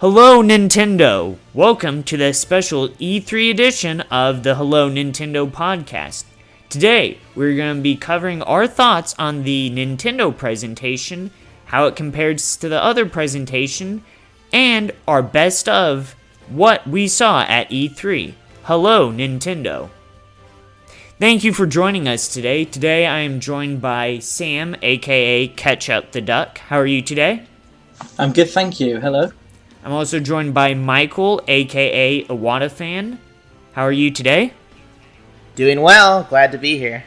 Hello, Nintendo! Welcome to the special E3 edition of the Hello Nintendo podcast. Today, we're going to be covering our thoughts on the Nintendo presentation, how it compares to the other presentation, and our best of what we saw at E3. Hello, Nintendo! Thank you for joining us today. Today, I am joined by Sam, aka Ketchup the Duck. How are you today? I'm good, thank you. Hello. I'm also joined by Michael, aka Iwata Fan. How are you today? Doing well. Glad to be here.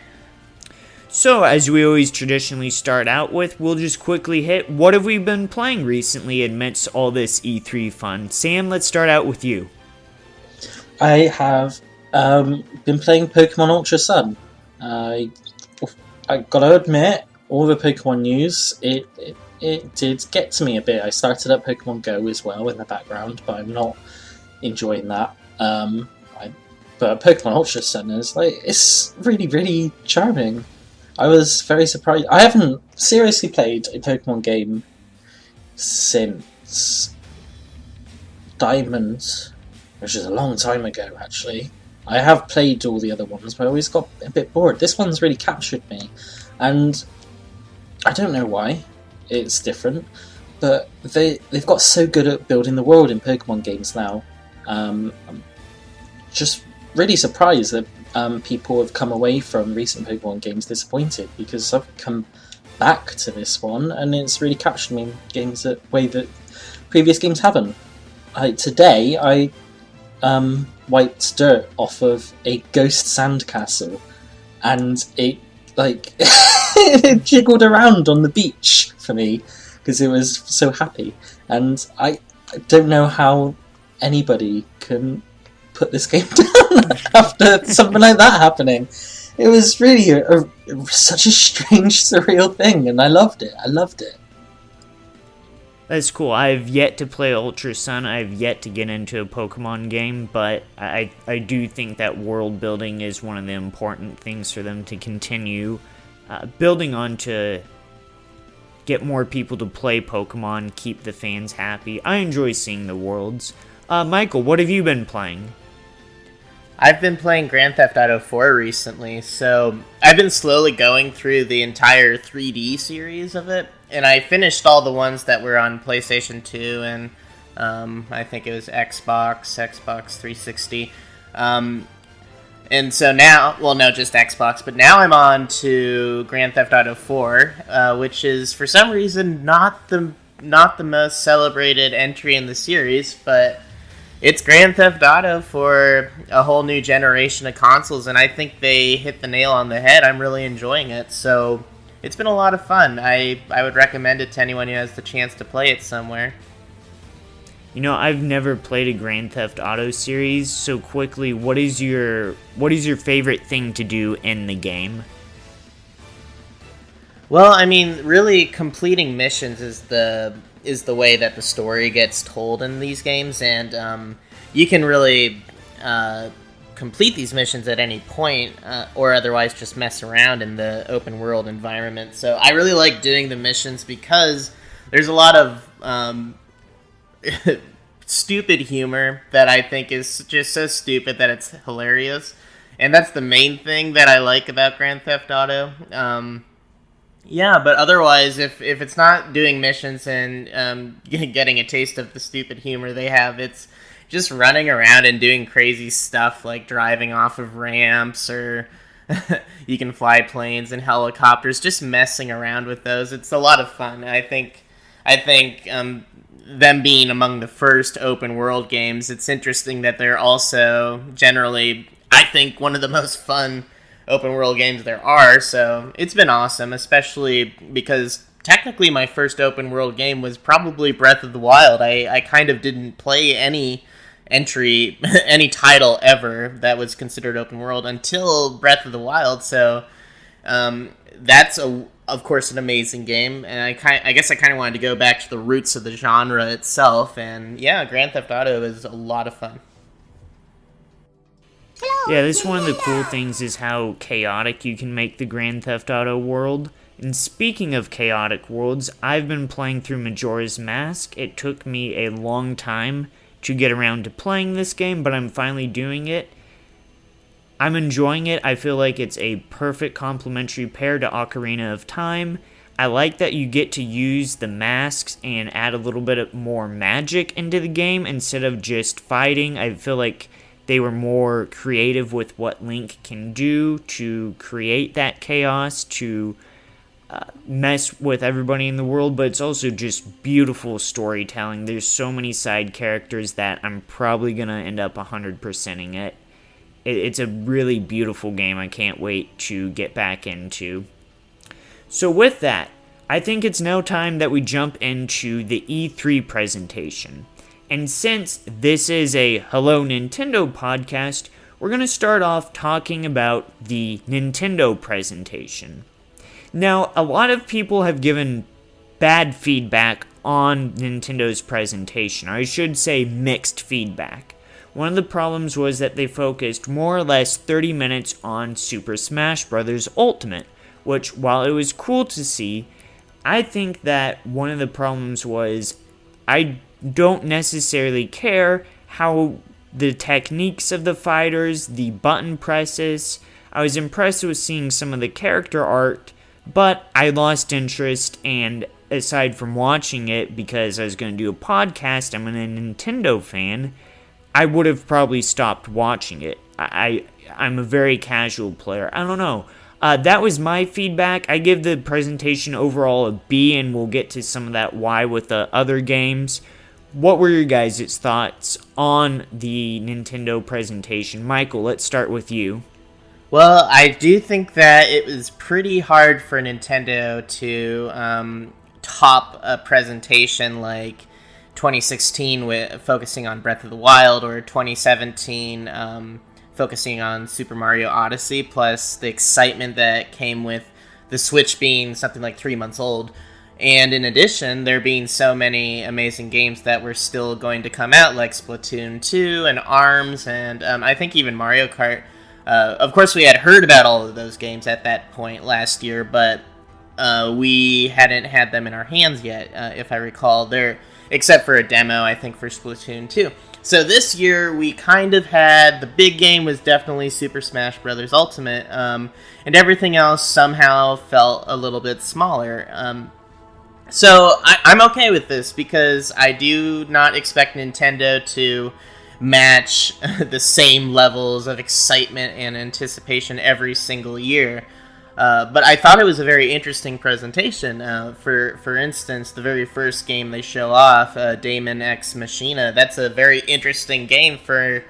So, as we always traditionally start out with, we'll just quickly hit what have we been playing recently amidst all this E3 fun. Sam, let's start out with you. I have been playing Pokemon Ultra Sun. I gotta admit, all the Pokemon news, it did get to me a bit. I started up Pokemon Go as well in the background, but I'm not enjoying that. But Pokemon Ultra Sun is it's really, really charming. I was very surprised. I haven't seriously played a Pokemon game since Diamond, which is a long time ago, actually. I have played all the other ones, but I always got a bit bored. This one's really captured me, and I don't know why. It's different, but they've got so good at building the world in Pokemon games now. I'm just really surprised that people have come away from recent Pokemon games disappointed, because I've come back to this one and it's really captured me in games that way that previous games haven't. Today I wiped dirt off of a ghost sandcastle, and it it jiggled around on the beach for me because it was so happy. And I don't know how anybody can put this game down after something like that happening. It was really such a strange, surreal thing, and I loved it. That's cool. I've yet to play Ultra Sun. I've yet to get into a Pokemon game, but I do think that world building is one of the important things for them to continue building on to get more people to play Pokemon, keep the fans happy. I enjoy seeing the worlds. Michael, what have you been playing? I've been playing Grand Theft Auto 4 recently, so I've been slowly going through the entire 3D series of it, and I finished all the ones that were on PlayStation 2 and I think it was Xbox 360. And so now, well, no, just Xbox, but now I'm on to Grand Theft Auto 4, which is for some reason not the most celebrated entry in the series, but it's Grand Theft Auto for a whole new generation of consoles, and I think they hit the nail on the head. I'm really enjoying it, so it's been a lot of fun. I would recommend it to anyone who has the chance to play it somewhere. You know, I've never played a Grand Theft Auto series, so quickly, what is your favorite thing to do in the game? Well, I mean, really completing missions is the way that the story gets told in these games, and you can really complete these missions at any point, or otherwise just mess around in the open world environment. So I really like doing the missions because there's a lot of stupid humor that I think is just so stupid that it's hilarious, and that's the main thing that I like about Grand Theft Auto. Yeah, but otherwise, if it's not doing missions and getting a taste of the stupid humor they have, it's just running around and doing crazy stuff like driving off of ramps, or you can fly planes and helicopters, just messing around with those. It's a lot of fun. I think them being among the first open world games, it's interesting that they're also generally, I think, one of the most fun open world games there are. So it's been awesome, especially because technically my first open world game was probably Breath of the Wild. I kind of didn't play any title ever that was considered open world until Breath of the Wild. So that's of course an amazing game, and I guess I kind of wanted to go back to the roots of the genre itself, and yeah, Grand Theft Auto is a lot of fun. Yeah, this is one of the cool things is how chaotic you can make the Grand Theft Auto world. And speaking of chaotic worlds, I've been playing through Majora's Mask. It took me a long time to get around to playing this game, but I'm finally doing it. I'm enjoying it. I feel like it's a perfect complementary pair to Ocarina of Time. I like that you get to use the masks and add a little bit more magic into the game instead of just fighting. I feel like they were more creative with what Link can do to create that chaos, to mess with everybody in the world, but it's also just beautiful storytelling. There's so many side characters that I'm probably going to end up 100%ing it. It's a really beautiful game. I can't wait to get back into. So with that, I think it's now time that we jump into the E3 presentation. And since this is a Hello Nintendo podcast, we're going to start off talking about the Nintendo presentation. Now, a lot of people have given bad feedback on Nintendo's presentation, or I should say mixed feedback. One of the problems was that they focused more or less 30 minutes on Super Smash Bros. Ultimate, which, while it was cool to see, I think that one of the problems was I don't necessarily care how the techniques of the fighters, the button presses. I was impressed with seeing some of the character art, but I lost interest, and aside from watching it because I was going to do a podcast, I'm a Nintendo fan, I would have probably stopped watching it. I'm a very casual player. I don't know. That was my feedback. I give the presentation overall a B, and we'll get to some of that why with the other games. What were your guys' thoughts on the Nintendo presentation? Michael, let's start with you. Well, I do think that it was pretty hard for Nintendo to top a presentation like 2016 with focusing on Breath of the Wild, or 2017 focusing on Super Mario Odyssey, plus the excitement that came with the Switch being something like 3 months old. And in addition, there being so many amazing games that were still going to come out, like Splatoon 2 and ARMS, and I think even Mario Kart. Of course, we had heard about all of those games at that point last year, but we hadn't had them in our hands yet, if I recall. Except for a demo, I think, for Splatoon 2. So this year, we kind of had, the big game was definitely Super Smash Bros. Ultimate, and everything else somehow felt a little bit smaller. So I'm okay with this, because I do not expect Nintendo to match the same levels of excitement and anticipation every single year. But I thought it was a very interesting presentation. For instance, the very first game they show off, Daemon X Machina, that's a very interesting game for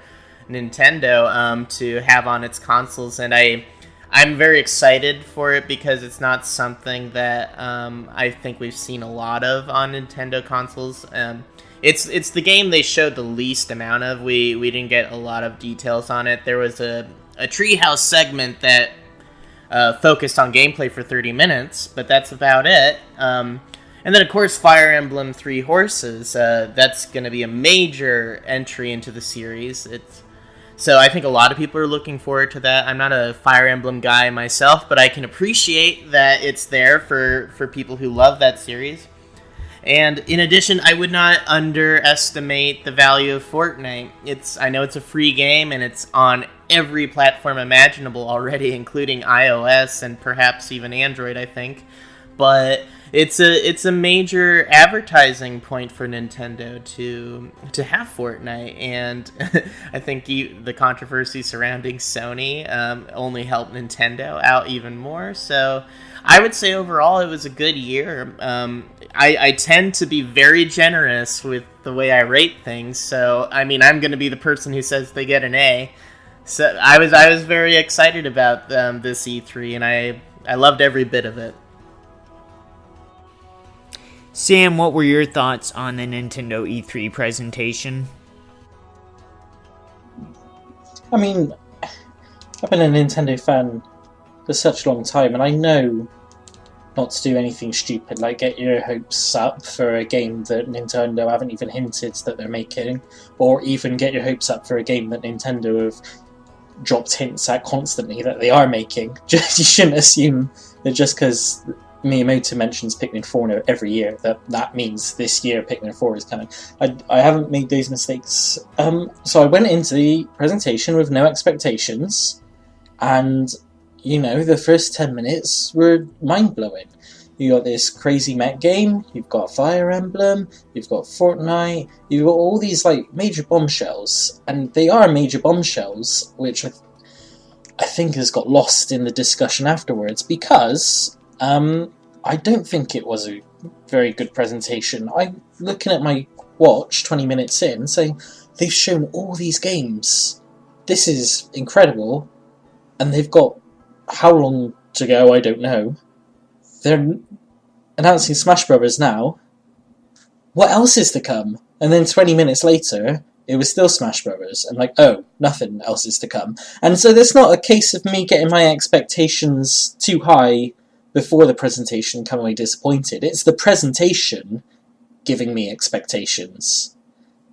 Nintendo to have on its consoles, and I'm very excited for it because it's not something that I think we've seen a lot of on Nintendo consoles. It's the game they showed the least amount of. We didn't get a lot of details on it. There was a Treehouse segment that focused on gameplay for 30 minutes, but that's about it. And then, of course, Fire Emblem Three Horses. That's going to be a major entry into the series. So I think a lot of people are looking forward to that. I'm not a Fire Emblem guy myself, but I can appreciate that it's there for people who love that series. And in addition, I would not underestimate the value of Fortnite. I know it's a free game, and it's on every platform imaginable already, including iOS and perhaps even Android, I think. But it's a major advertising point for Nintendo to have Fortnite, and I think the controversy surrounding Sony only helped Nintendo out even more. So I would say overall it was a good year. I tend to be very generous with the way I rate things, so I mean, I'm going to be the person who says they get an A. So I was very excited about this E3, and I loved every bit of it. Sam, what were your thoughts on the Nintendo E3 presentation? I mean, I've been a Nintendo fan for such a long time, and I know not to do anything stupid, like get your hopes up for a game that Nintendo haven't even hinted that they're making, or even get your hopes up for a game that Nintendo have dropped hints at constantly that they are making. You shouldn't assume that just because Miyamoto mentions Pikmin 4 every year, that means this year Pikmin 4 is coming. I haven't made those mistakes. So I went into the presentation with no expectations, and, the first 10 minutes were mind-blowing. You got this crazy mech game, you've got Fire Emblem, you've got Fortnite, you've got all these, major bombshells, and they are major bombshells, which I think has got lost in the discussion afterwards, because I don't think it was a very good presentation. I'm looking at my watch 20 minutes in, saying, they've shown all these games. This is incredible. And they've got how long to go, I don't know. They're announcing Smash Brothers now. What else is to come? And then 20 minutes later, it was still Smash Brothers. And nothing else is to come. And so there's not a case of me getting my expectations too high before the presentation and come away disappointed. It's the presentation giving me expectations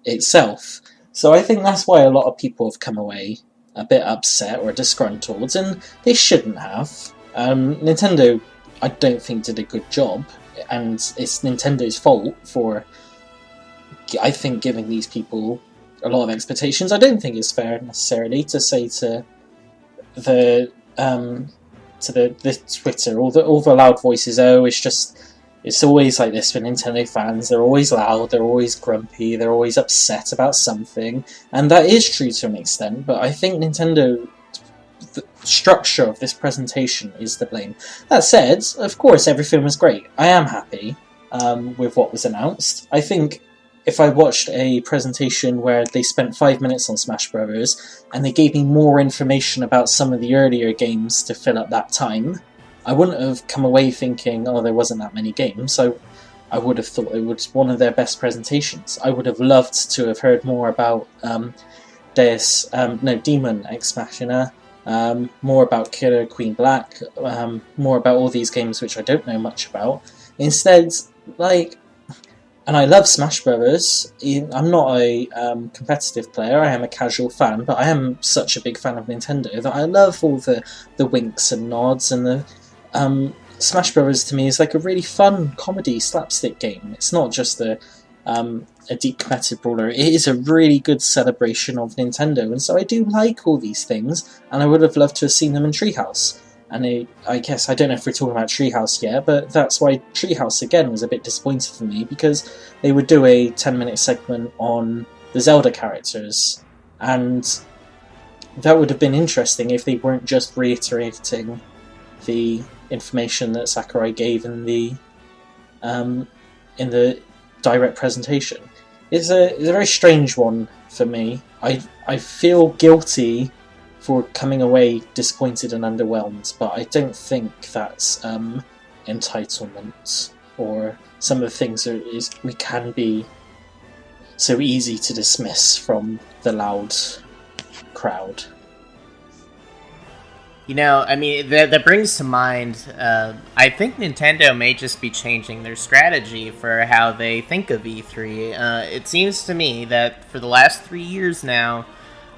itself. So I think that's why a lot of people have come away a bit upset or disgruntled, and they shouldn't have. Nintendo, I don't think, did a good job, and it's Nintendo's fault for, I think, giving these people a lot of expectations. I don't think it's fair necessarily to say to the Twitter, all the loud voices, it's always like this for Nintendo fans. They're always loud, they're always grumpy, they're always upset about something, and that is true to an extent, but I think Nintendo, the structure of this presentation is to blame. That said, of course, everything was great. I am happy with what was announced. I think if I watched a presentation where they spent 5 minutes on Smash Brothers and they gave me more information about some of the earlier games to fill up that time, I wouldn't have come away thinking, there wasn't that many games. So I would have thought it was one of their best presentations. I would have loved to have heard more about Demon Ex Machina, more about Killer Queen Black, more about all these games which I don't know much about. Instead, and I love Smash Brothers. I'm not a competitive player, I am a casual fan, but I am such a big fan of Nintendo that I love all the winks and nods, and the Smash Brothers to me is like a really fun comedy slapstick game. It's not just a deep competitive brawler, it is a really good celebration of Nintendo, and so I do like all these things, and I would have loved to have seen them in Treehouse. And I guess, I don't know if we're talking about Treehouse yet, but that's why Treehouse again was a bit disappointing for me, because they would do a 10-minute segment on the Zelda characters, and that would have been interesting if they weren't just reiterating the information that Sakurai gave in the direct presentation. It's a very strange one for me. I feel guilty for coming away disappointed and underwhelmed, but I don't think that's entitlement, or some of the things we can be so easy to dismiss from the loud crowd. That brings to mind, I think Nintendo may just be changing their strategy for how they think of E3. It seems to me that for the last 3 years now,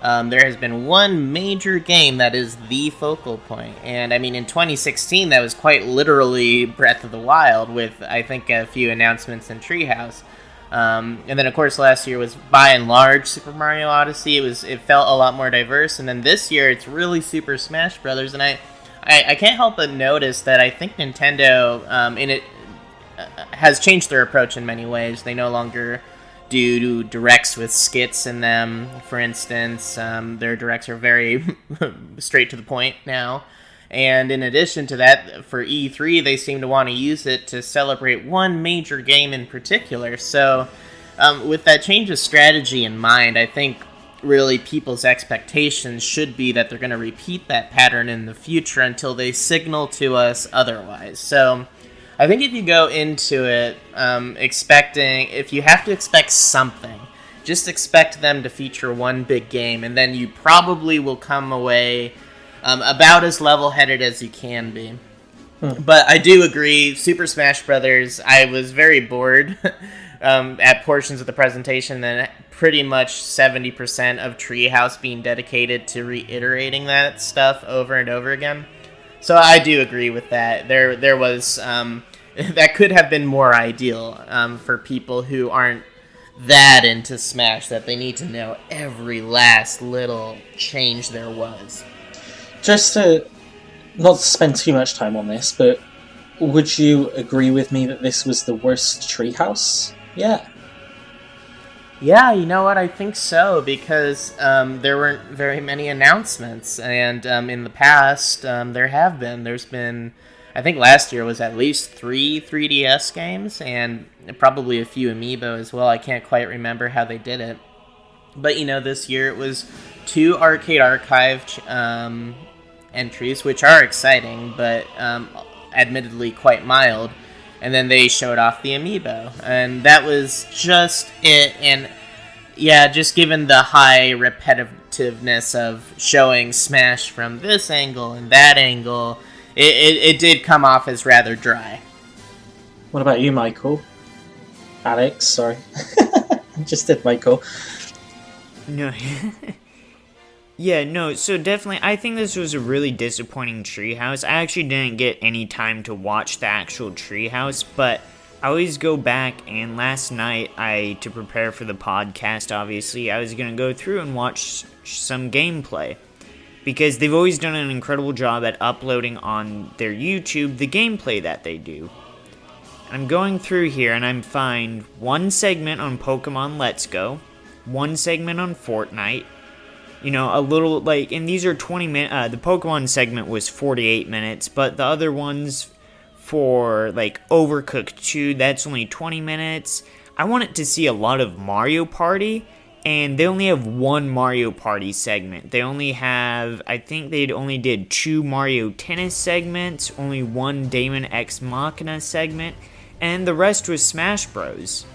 there has been one major game that is the focal point. And, in 2016, that was quite literally Breath of the Wild, with, I think, a few announcements in Treehouse. And then, of course, last year was, by and large, Super Mario Odyssey. It felt a lot more diverse. And then this year, it's really Super Smash Brothers. And I can't help but notice that I think Nintendo, has changed their approach in many ways. They no longer do directs with skits in them, for instance. Their directs are very straight to the point now. And in addition to that, for E3, they seem to want to use it to celebrate one major game in particular. So, with that change of strategy in mind, I think really people's expectations should be that they're going to repeat that pattern in the future until they signal to us otherwise. So, I think if you go into it if you have to expect something, just expect them to feature one big game, and then you probably will come away about as level-headed as you can be. But I do agree, Super Smash Brothers, I was very bored at portions of the presentation, and pretty much 70% of Treehouse being dedicated to reiterating that stuff over and over again. So I do agree with that. There was that could have been more ideal for people who aren't that into Smash, that they need to know every last little change there was. Just to not to spend too much time on this, but would you agree with me that this was the worst Treehouse? Yeah. Yeah, you know what? I think so, because there weren't very many announcements, and in the past, there's been, I think last year was at least 3 3DS games, and probably a few Amiibo as well. I can't quite remember how they did it. But, this year it was 2 Arcade Archive entries, which are exciting, but admittedly quite mild. And then they showed off the Amiibo, and that was just it. And yeah, just given the high repetitiveness of showing Smash from this angle and that angle, it did come off as rather dry. What about you, Michael? Alex, sorry. I just did Michael. No. Yeah, no, so definitely, I think this was a really disappointing Treehouse. I actually didn't get any time to watch the actual Treehouse, but I always go back, and last night, to prepare for the podcast, obviously, I was going to go through and watch some gameplay, because they've always done an incredible job at uploading on their YouTube the gameplay that they do. I'm going through here, and I'm find one segment on Pokemon Let's Go, one segment on Fortnite, a little, and these are 20 minutes, the Pokemon segment was 48 minutes, but the other ones for, Overcooked 2, that's only 20 minutes. I wanted to see a lot of Mario Party, and they only have one Mario Party segment. They only have, I think they only did 2 Mario Tennis segments, only 1 Daemon X Machina segment, and the rest was Smash Bros.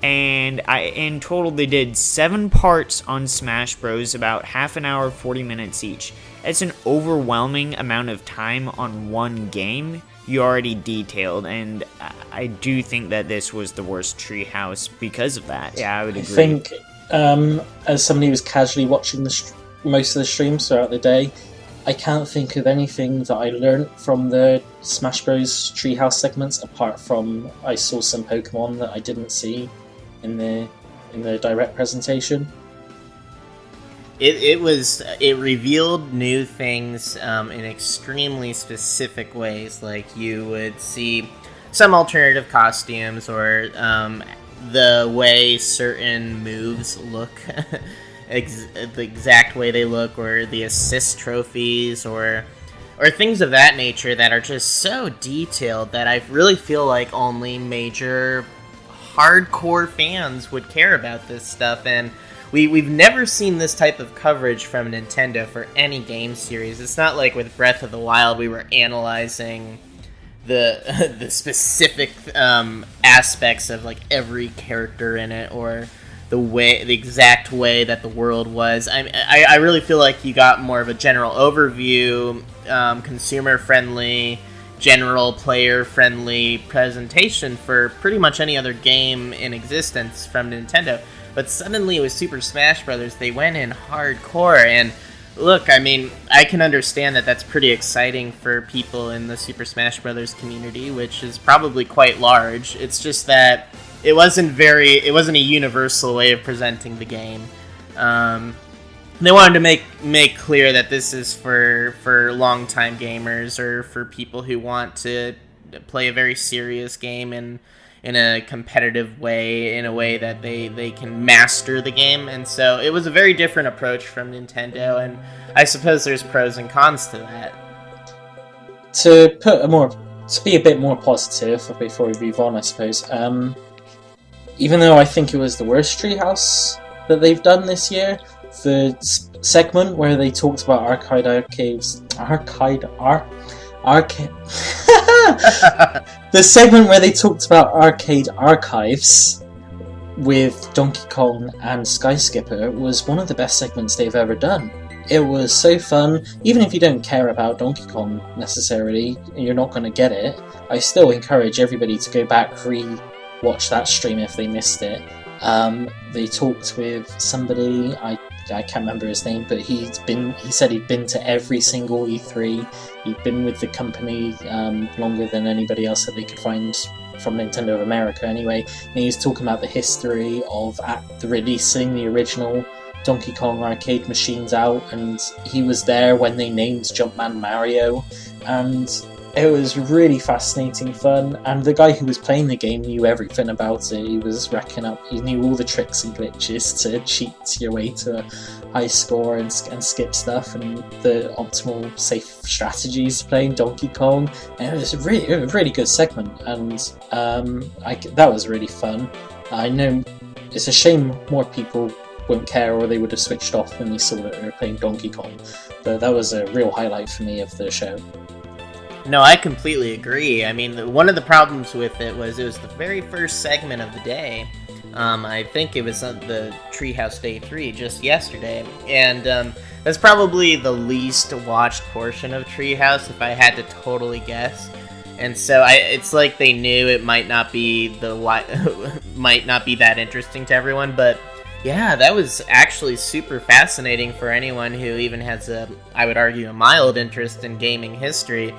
And in total they did 7 parts on Smash Bros, about half an hour, 40 minutes each. That's an overwhelming amount of time on one game you already detailed, and I do think that this was the worst Treehouse because of that. Yeah, I would agree. I think, as somebody who was casually watching most of the streams throughout the day, I can't think of anything that I learned from the Smash Bros. Treehouse segments, apart from I saw some Pokemon that I didn't see in the direct presentation. It revealed new things in extremely specific ways. Like, you would see some alternative costumes, or the way certain moves look, the exact way they look, or the assist trophies, or things of that nature that are just so detailed that I really feel like only major hardcore fans would care about this stuff. And we've never seen this type of coverage from Nintendo for any game series. It's not like with Breath of the Wild we were analyzing the specific aspects of every character in it, or the exact way that the world was. I really feel like you got more of a general overview, consumer friendly, general player friendly presentation for pretty much any other game in existence from Nintendo. But suddenly with Super Smash Bros. They went in hardcore, and look, I can understand that that's pretty exciting for people in the Super Smash Bros. Community, which is probably quite large. It's just that it wasn't a universal way of presenting the game. They wanted to make clear that this is for longtime gamers, or for people who want to play a very serious game in a competitive way, in a way that they can master the game. And so it was a very different approach from Nintendo, and I suppose there's pros and cons to that. To be a bit more positive before we move on, I suppose, even though I think it was the worst Treehouse that they've done this year, the segment where they talked about the segment where they talked about arcade archives with Donkey Kong and Sky Skipper was one of the best segments they've ever done. It was so fun. Even if you don't care about Donkey Kong necessarily, and you're not going to get it, I still encourage everybody to go back, re-watch that stream if they missed it. They talked with somebody, I I can't remember his name, but he said he'd been to every single E3. He'd been with the company longer than anybody else that they could find from Nintendo of America anyway. And he was talking about the history of releasing the original Donkey Kong arcade machines out, and he was there when they named Jumpman Mario, and it was really fascinating fun. And the guy who was playing the game knew everything about it. He was racking up, he knew all the tricks and glitches to cheat your way to a high score and skip stuff, and the optimal safe strategies playing Donkey Kong. And it was a really good segment, and that was really fun. I know it's a shame more people won't care, or they would have switched off when they saw that we were playing Donkey Kong. But that was a real highlight for me of the show. No, I completely agree. I mean, one of the problems with it was the very first segment of the day. I think it was the Treehouse Day 3 just yesterday, and that's probably the least watched portion of Treehouse if I had to totally guess. And so it's like they knew it might not be that interesting to everyone, but yeah, that was actually super fascinating for anyone who even has I would argue, a mild interest in gaming history.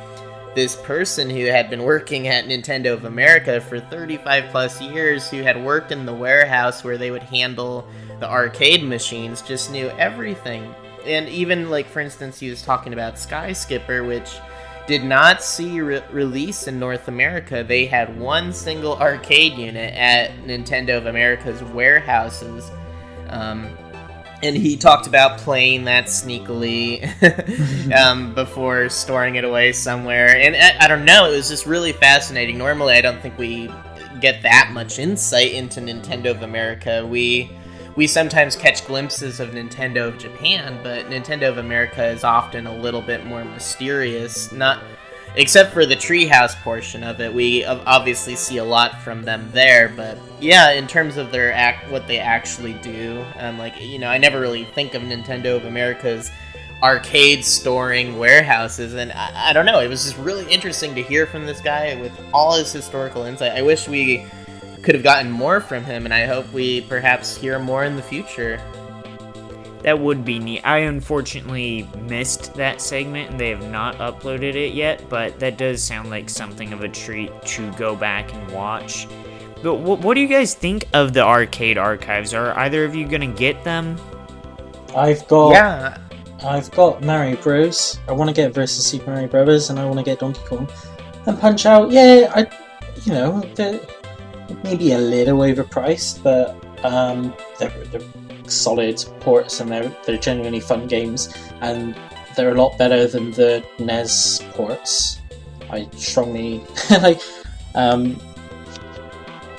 This person who had been working at Nintendo of America for 35 plus years, who had worked in the warehouse where they would handle the arcade machines, just knew everything. And even, like, for instance, he was talking about Sky Skipper, which did not see release in North America. They had one single arcade unit at Nintendo of America's warehouses. And he talked about playing that sneakily before storing it away somewhere. And I don't know, it was just really fascinating. Normally, I don't think we get that much insight into Nintendo of America. We sometimes catch glimpses of Nintendo of Japan, but Nintendo of America is often a little bit more mysterious. Not except for the Treehouse portion of it, we obviously see a lot from them there. But yeah, in terms of their what they actually do, I never really think of Nintendo of America's arcade storing warehouses, and I don't know, it was just really interesting to hear from this guy with all his historical insight. I wish we could have gotten more from him, and I hope we perhaps hear more in the future. That would be neat. I unfortunately missed that segment, and they have not uploaded it yet, but that does sound like something of a treat to go back and watch. But what do you guys think of the arcade archives? Are either of you going to get them? I've got Mario Bros. I want to get versus Super Mario Brothers, and I want to get Donkey Kong. And Punch Out, yeah, they're maybe a little overpriced, but they're solid ports, and they're genuinely fun games, and they're a lot better than the NES ports. I strongly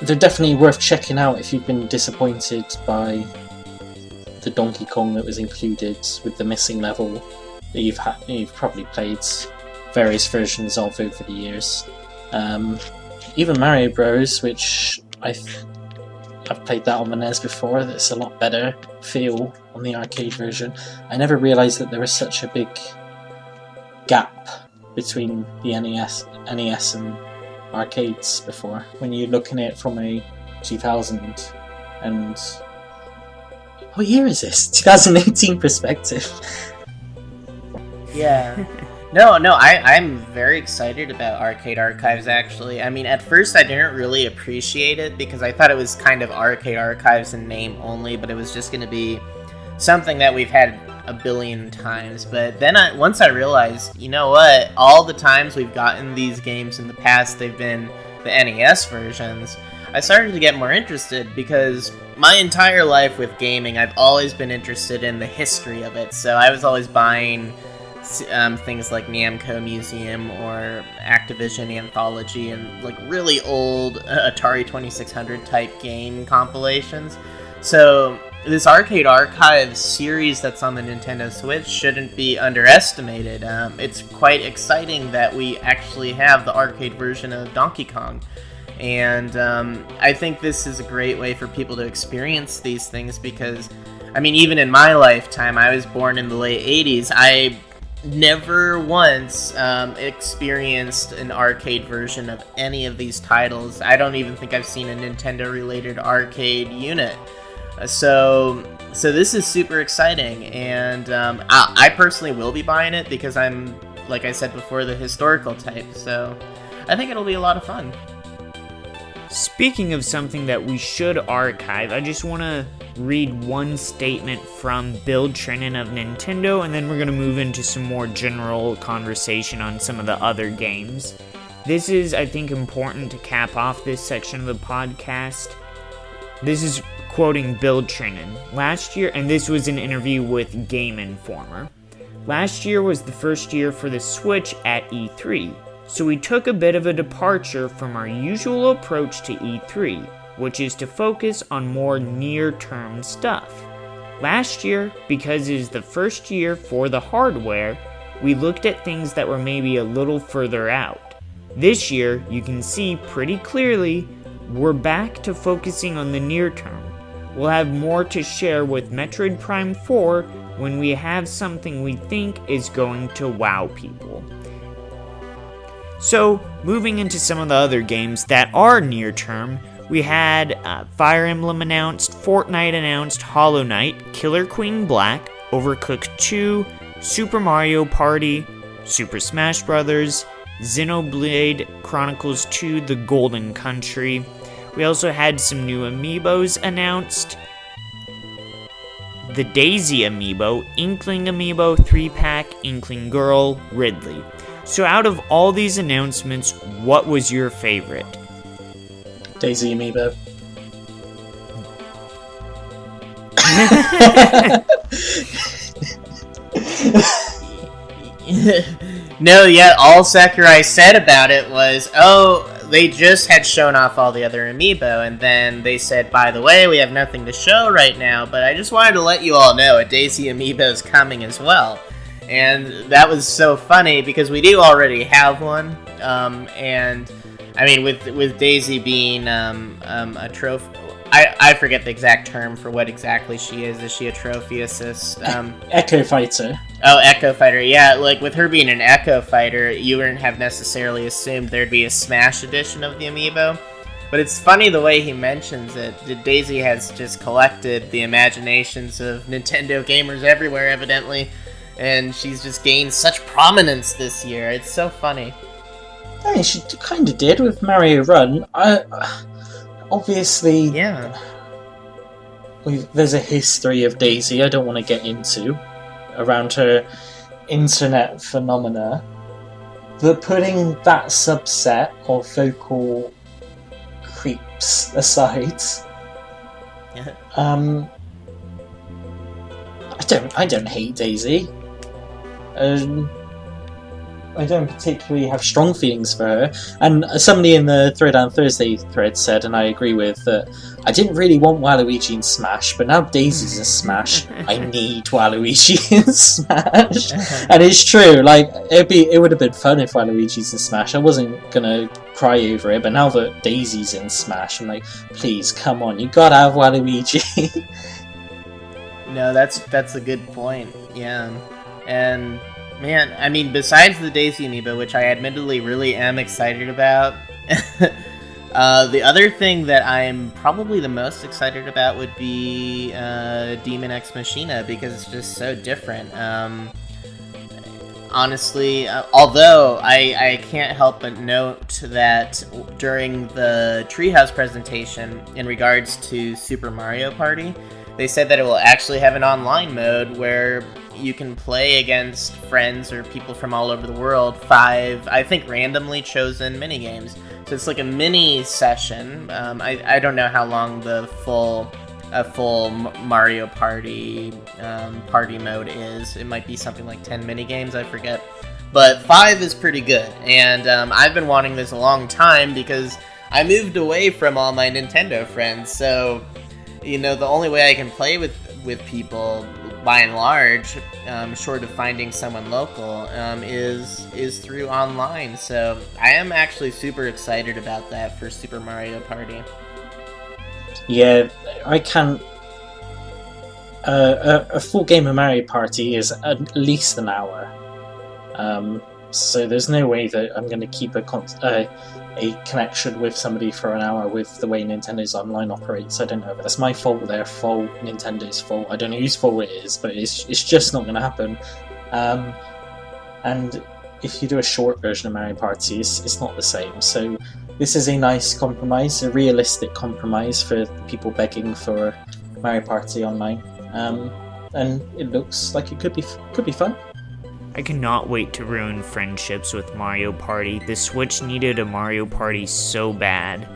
they're definitely worth checking out if you've been disappointed by the Donkey Kong that was included with the missing level that you've probably played various versions of over the years. Even Mario Bros, which I've played that on the NES before. That's a lot better feel on the arcade version. I never realised that there was such a big gap between the NES and arcades before. When you're looking at it from a 2000 and what year is this? 2018 perspective. Yeah. No, I'm very excited about Arcade Archives, actually. I mean, at first I didn't really appreciate it because I thought it was kind of Arcade Archives in name only, but it was just going to be something that we've had a billion times. But then once I realized, you know what, all the times we've gotten these games in the past, they've been the NES versions, I started to get more interested because my entire life with gaming, I've always been interested in the history of it. So I was always buying things like Namco Museum or Activision Anthology and like really old Atari 2600 type game compilations. So this Arcade Archives series that's on the Nintendo Switch shouldn't be underestimated. It's quite exciting that we actually have the arcade version of Donkey Kong. And I think this is a great way for people to experience these things because, I mean, even in my lifetime, I was born in the late 80s, I never once experienced an arcade version of any of these titles. I don't even think I've seen a Nintendo-related arcade unit. So So this is super exciting, and I personally will be buying it because I'm, like I said before, the historical type. So I think it'll be a lot of fun. Speaking of something that we should archive, I just want to read one statement from Bill Trinen of Nintendo, and then we're going to move into some more general conversation on some of the other games. This is, I think, important to cap off this section of the podcast. This is quoting Bill Trinen. Last year, and this was an interview with Game Informer, last year was the first year for the Switch at E3. So we took a bit of a departure from our usual approach to E3, which is to focus on more near-term stuff. Last year, because it is the first year for the hardware, we looked at things that were maybe a little further out. This year, you can see pretty clearly, we're back to focusing on the near term. We'll have more to share with Metroid Prime 4 when we have something we think is going to wow people. So, moving into some of the other games that are near term, we had Fire Emblem announced, Fortnite announced, Hollow Knight, Killer Queen Black, Overcooked 2, Super Mario Party, Super Smash Bros., Xenoblade Chronicles 2 The Golden Country. We also had some new amiibos announced. The Daisy amiibo, Inkling amiibo, 3-pack, Inkling Girl, Ridley. So out of all these announcements, what was your favorite? Daisy amiibo. No, yet all Sakurai said about it was, oh, they just had shown off all the other amiibo, and then they said, by the way, we have nothing to show right now, but I just wanted to let you all know a Daisy amiibo is coming as well. And that was so funny because we do already have one, and I mean with Daisy being a trophy, I forget the exact term for what exactly she is. Is she a trophy assist? Echo Fighter. Oh, Echo Fighter. Yeah, like with her being an Echo Fighter, you wouldn't have necessarily assumed there'd be a Smash edition of the amiibo. But it's funny the way he mentions it. Daisy has just collected the imaginations of Nintendo gamers everywhere, evidently. And she's just gained such prominence this year. It's so funny. I mean, she kind of did with Mario Run. Obviously, yeah. There's a history of Daisy I don't want to get into around her internet phenomena. But putting that subset of vocal creeps aside, Yeah. I don't hate Daisy. I don't particularly have strong feelings for her. And somebody in the Thread on Thursday thread said, and I agree with, that I didn't really want Waluigi in Smash, but now Daisy's in Smash. I need Waluigi in Smash. And it's true, like, it would have been fun if Waluigi's in Smash. I wasn't gonna cry over it, but now that Daisy's in Smash, I'm like, please, come on, you gotta have Waluigi. No, that's a good point. Yeah. And man, I mean, besides the Daisy amiibo, which I admittedly really am excited about, the other thing that I'm probably the most excited about would be Demon X Machina, because it's just so different. Honestly, although I can't help but note that during the Treehouse presentation in regards to Super Mario Party, they said that it will actually have an online mode where you can play against friends or people from all over the world, 5, I think, randomly chosen minigames. So it's like a mini session. I don't know how long the full Mario Party party mode is. It might be something like 10 minigames, I forget. But 5 is pretty good, and I've been wanting this a long time because I moved away from all my Nintendo friends, so you know, the only way I can play with people, by and large, short of finding someone local, is through online. So I am actually super excited about that for Super Mario Party. Yeah, I can't. A full game of Mario Party is at least an hour. so there's no way that I'm going to keep a connection with somebody for an hour with the way Nintendo's online operates. I don't know if that's my fault, their fault, Nintendo's fault. I don't know whose fault it is, but it's just not going to happen. And if you do a short version of Mario Party, it's not the same. So this is a nice compromise, a realistic compromise for people begging for Mario Party online. And it looks like it could be fun. I cannot wait to ruin friendships with Mario Party. The Switch needed a Mario Party so bad,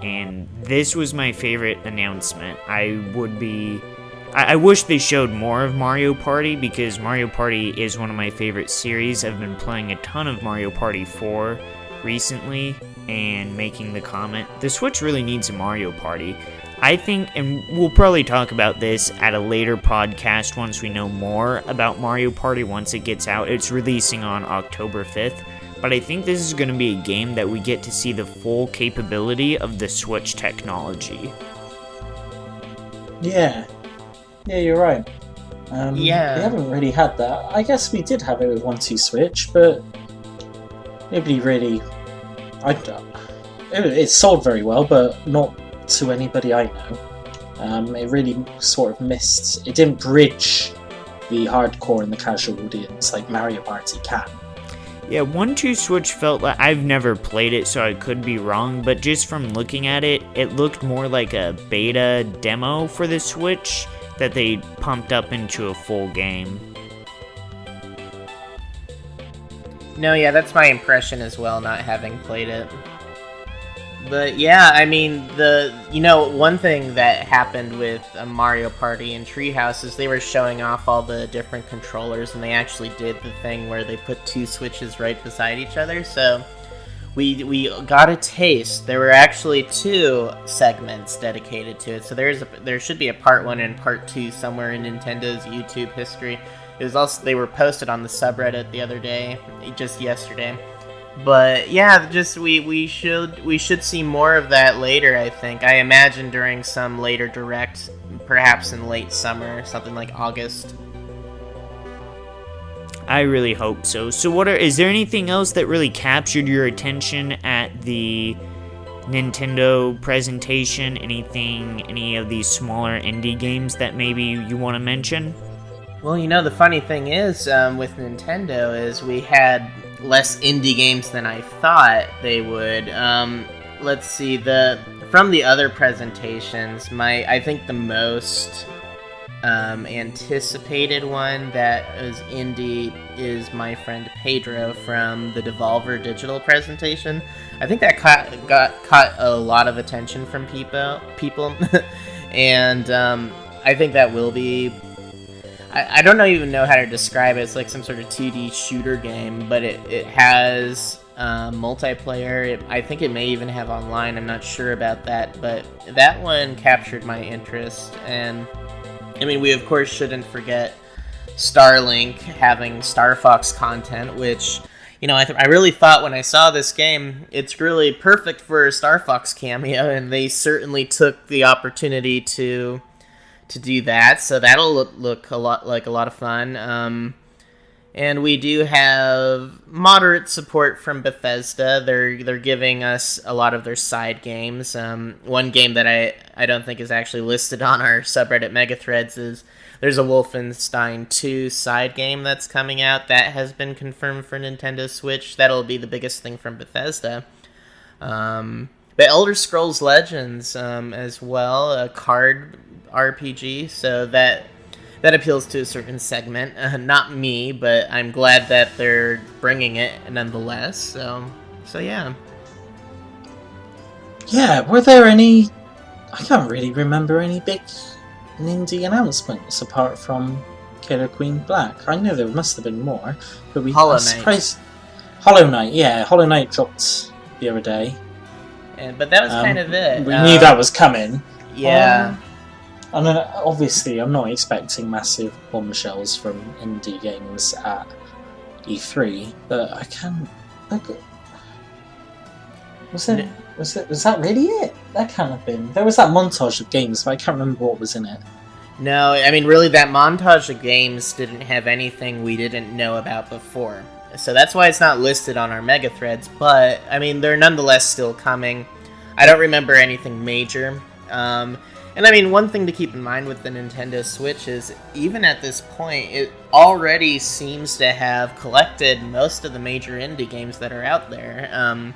and this was my favorite announcement. I wish they showed more of Mario Party, because Mario Party is one of my favorite series. I've been playing a ton of Mario Party 4 recently, and making the comment, the Switch really needs a Mario Party. I think, and we'll probably talk about this at a later podcast once we know more about Mario Party once it gets out. It's releasing on October 5th, but I think this is going to be a game that we get to see the full capability of the Switch technology. Yeah, you're right. We haven't really had that. I guess we did have it with 1-2 Switch, but nobody really... It sold very well, but not to anybody I know. It really sort of missed... It didn't bridge the hardcore and the casual audience like Mario Party can. Yeah, 1-2 Switch felt like... I've never played it, so I could be wrong, but just from looking at it, it looked more like a beta demo for the Switch that they pumped up into a full game. No, yeah, that's my impression as well, not having played it. But yeah, I mean, one thing that happened with Mario Party and Treehouse is they were showing off all the different controllers, and they actually did the thing where they put two Switches right beside each other, so we got a taste. There were actually 2 segments dedicated to it, so there should be a part 1 and part 2 somewhere in Nintendo's YouTube history. It was also, they were posted on the subreddit the other day, just yesterday. But yeah, just we should see more of that later, I think. I imagine during some later direct, perhaps in late summer, something like August. I really hope so. So is there anything else that really captured your attention at the Nintendo presentation? Any of these smaller indie games that maybe you want to mention? Well, the funny thing is, with Nintendo, is we had less indie games than I thought they would. Let's see, from the other presentations, I think the most anticipated one that is indie is my friend Pedro from the Devolver Digital presentation. I think that caught a lot of attention from people, and I think that will be... I don't even know how to describe it. It's like some sort of 2D shooter game, but it has multiplayer. I think it may even have online. I'm not sure about that, but that one captured my interest. And I mean, we of course shouldn't forget Starlink having Star Fox content, which I really thought when I saw this game, it's really perfect for a Star Fox cameo, and they certainly took the opportunity to do that, so that'll look a lot of fun. And we do have moderate support from Bethesda. They're giving us a lot of their side games. One game that I don't think is actually listed on our subreddit Megathreads is there's a Wolfenstein 2 side game that's coming out that has been confirmed for Nintendo Switch. That'll be the biggest thing from Bethesda. But Elder Scrolls Legends as well, a card RPG, so that appeals to a certain segment. Not me, but I'm glad that they're bringing it nonetheless. So yeah. Yeah, were there any... I can't really remember any big indie announcements apart from Killer Queen Black. I know there must have been more, but Hollow Knight. Hollow Knight, yeah. Hollow Knight dropped the other day. But that was kind of it. We knew that was coming. Yeah. And then, obviously, I'm not expecting massive bombshells from indie games at E3, but I can. Was that really it? That can't have been. There was that montage of games, but I can't remember what was in it. No, I mean, really, that montage of games didn't have anything we didn't know about before. So that's why it's not listed on our mega threads, but I mean, they're nonetheless still coming. I don't remember anything major. And I mean, one thing to keep in mind with the Nintendo Switch is, even at this point, it already seems to have collected most of the major indie games that are out there.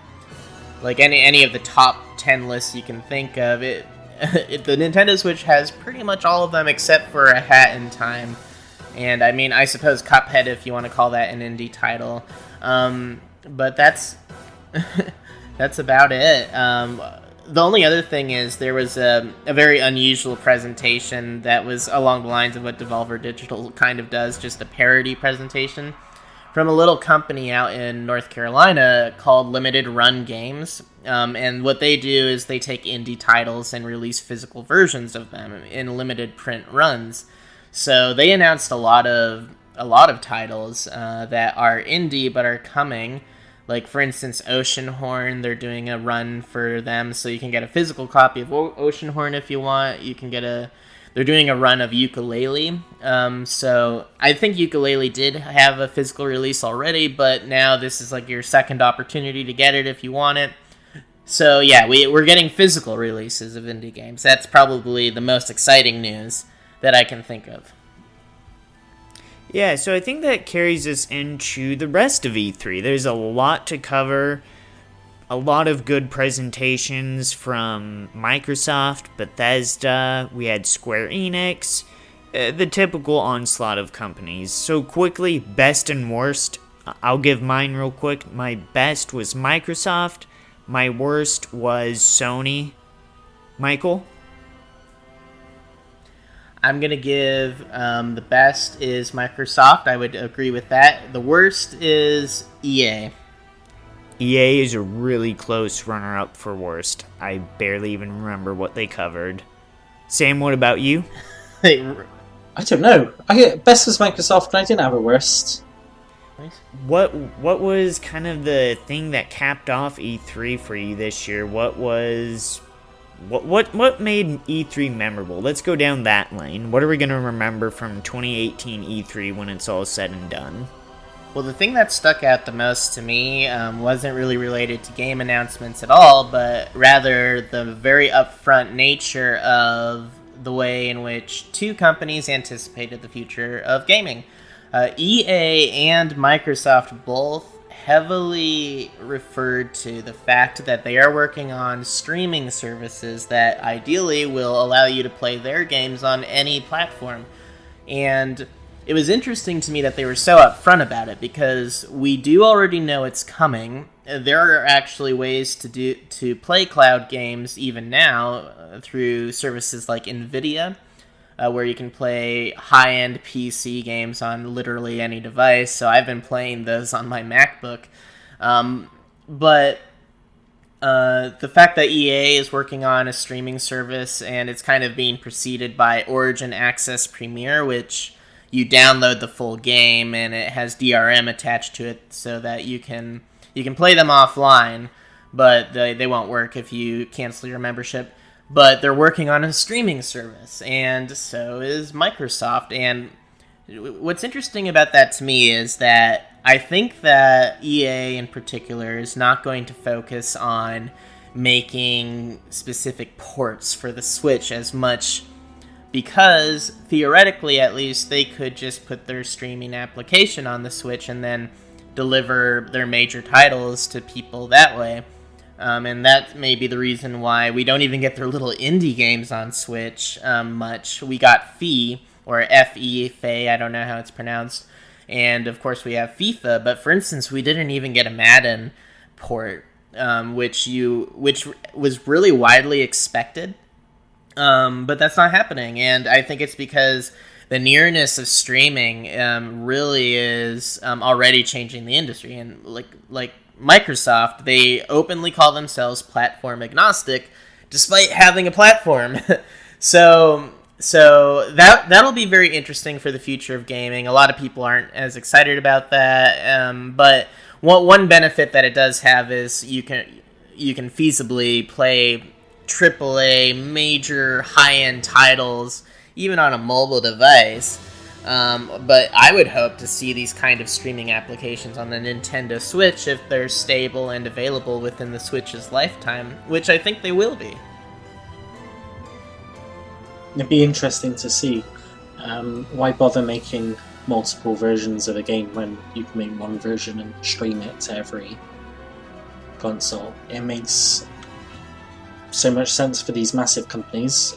Like any of the top 10 lists you can think of, the Nintendo Switch has pretty much all of them except for A Hat in Time. And I mean, I suppose Cuphead, if you want to call that an indie title. But that's that's about it. The only other thing is there was a very unusual presentation that was along the lines of what Devolver Digital kind of does, just a parody presentation from a little company out in North Carolina called Limited Run Games. And what they do is they take indie titles and release physical versions of them in limited print runs. So they announced a lot of titles that are indie but are coming. Like, for instance, Oceanhorn, they're doing a run for them, so you can get a physical copy of Oceanhorn if you want. They're doing a run of Yooka-Laylee. So I think Yooka-Laylee did have a physical release already, but now this is like your second opportunity to get it if you want it. So yeah, we're getting physical releases of indie games. That's probably the most exciting news that I can think of. Yeah, so I think that carries us into the rest of E3. There's a lot to cover, a lot of good presentations from Microsoft, Bethesda, we had Square Enix, the typical onslaught of companies. So quickly, best and worst. I'll give mine real quick. My best was Microsoft, my worst was Sony. Michael? I'm going to give the best is Microsoft. I would agree with that. The worst is EA. EA is a really close runner-up for worst. I barely even remember what they covered. Sam, what about you? I don't know. Best was Microsoft, and I didn't have a worst. What was kind of the thing that capped off E3 for you this year? What made E3 memorable? Let's go down that lane. What are we going to remember from 2018 E3 when it's all said and done? Well, the thing that stuck out the most to me wasn't really related to game announcements at all, but rather the very upfront nature of the way in which two companies anticipated the future of gaming. EA and Microsoft both heavily referred to the fact that they are working on streaming services that ideally will allow you to play their games on any platform. And it was interesting to me that they were so upfront about it, because we do already know it's coming. There are actually ways to play cloud games even now through services like Nvidia, where you can play high-end PC games on literally any device. So I've been playing those on my MacBook. But the fact that EA is working on a streaming service, and it's kind of being preceded by Origin Access Premier, which you download the full game and it has DRM attached to it so that you can play them offline, but they won't work if you cancel your membership. But they're working on a streaming service, and so is Microsoft. And what's interesting about that to me is that I think that EA in particular is not going to focus on making specific ports for the Switch as much, because theoretically at least they could just put their streaming application on the Switch and then deliver their major titles to people that way. And that may be the reason why we don't even get their little indie games on Switch much. We got Fe, or F-E, Fe, I don't know how it's pronounced. And, of course, we have FIFA. But, for instance, we didn't even get a Madden port, which was really widely expected. But that's not happening. And I think it's because the nearness of streaming really is already changing the industry. And, like Microsoft, they openly call themselves platform agnostic, despite having a platform. so that'll be very interesting for the future of gaming. A lot of people aren't as excited about that, but one benefit that it does have is you can feasibly play AAA major high-end titles even on a mobile device. But I would hope to see these kind of streaming applications on the Nintendo Switch if they're stable and available within the Switch's lifetime, which I think they will be. It'd be interesting to see. Why bother making multiple versions of a game when you can make one version and stream it to every console? It makes so much sense for these massive companies.